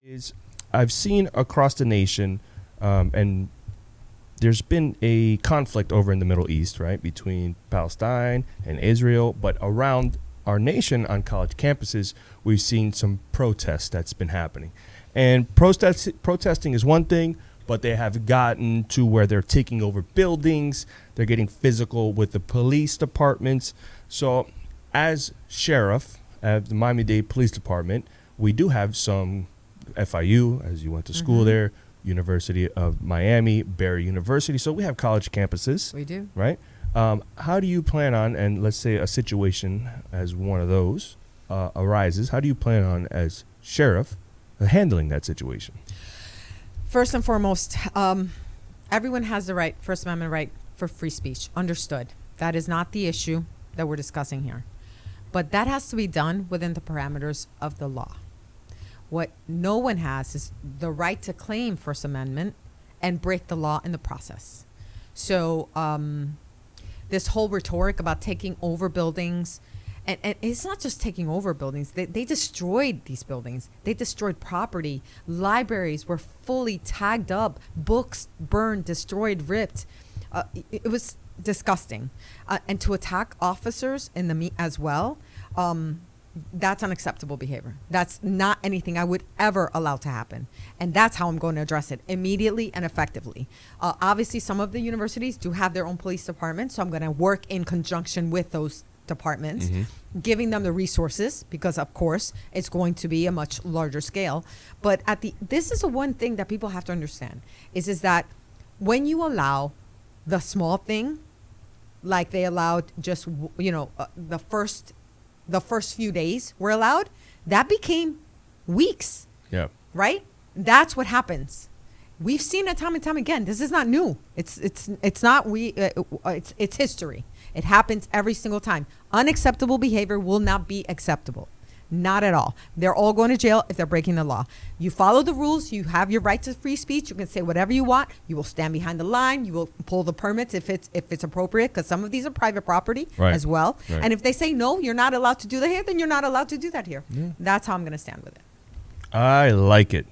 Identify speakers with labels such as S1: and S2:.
S1: Is I've seen across the nation, and there's been a conflict over in the Middle East, right, between Palestine and Israel. But around our nation on college campuses, we've seen some protests that's been happening. And protesting is one thing, but they have gotten to where they're taking over buildings. They're getting physical with the police departments. So as sheriff at the Miami-Dade Police Department, we do have some FIU, as you went to school there, University of Miami, Barry University. So we have college campuses.
S2: We do.
S1: Right? How do you plan on, and let's say a situation as one of those arises, how do you plan on, as sheriff, handling that situation?
S2: First and foremost, everyone has the right, First Amendment right for free speech. Understood. That is not the issue that we're discussing here. But that has to be done within the parameters of the law. What no one has is the right to claim First Amendment and break the law in the process. So this whole rhetoric about taking over buildings, and it's not just taking over buildings. They destroyed these buildings. They destroyed property. Libraries were fully tagged up. Books burned, destroyed, ripped. It was disgusting. And to attack officers in the meet as well, that's unacceptable behavior. That's not anything I would ever allow to happen. And that's how I'm going to address it immediately and effectively. Obviously, some of the universities do have their own police departments, so I'm going to work in conjunction with those departments, giving them the resources, because of course it's going to be a much larger scale. But this is the one thing that people have to understand is that when you allow the small thing, like they allowed just the first few days were allowed, that became weeks.
S1: Yeah.
S2: Right? That's what happens. We've seen it time and time again. This is not new. It's history. It happens every single time. Unacceptable behavior will not be acceptable. Not at all. They're all going to jail if they're breaking the law. You follow the rules. You have your right to free speech. You can say whatever you want. You will stand behind the line. You will pull the permits if it's appropriate, because some of these are private property as well. Right. And if they say no, you're not allowed to do that here, then you're not allowed to do that here. Yeah. That's how I'm going to stand with it.
S1: I like it.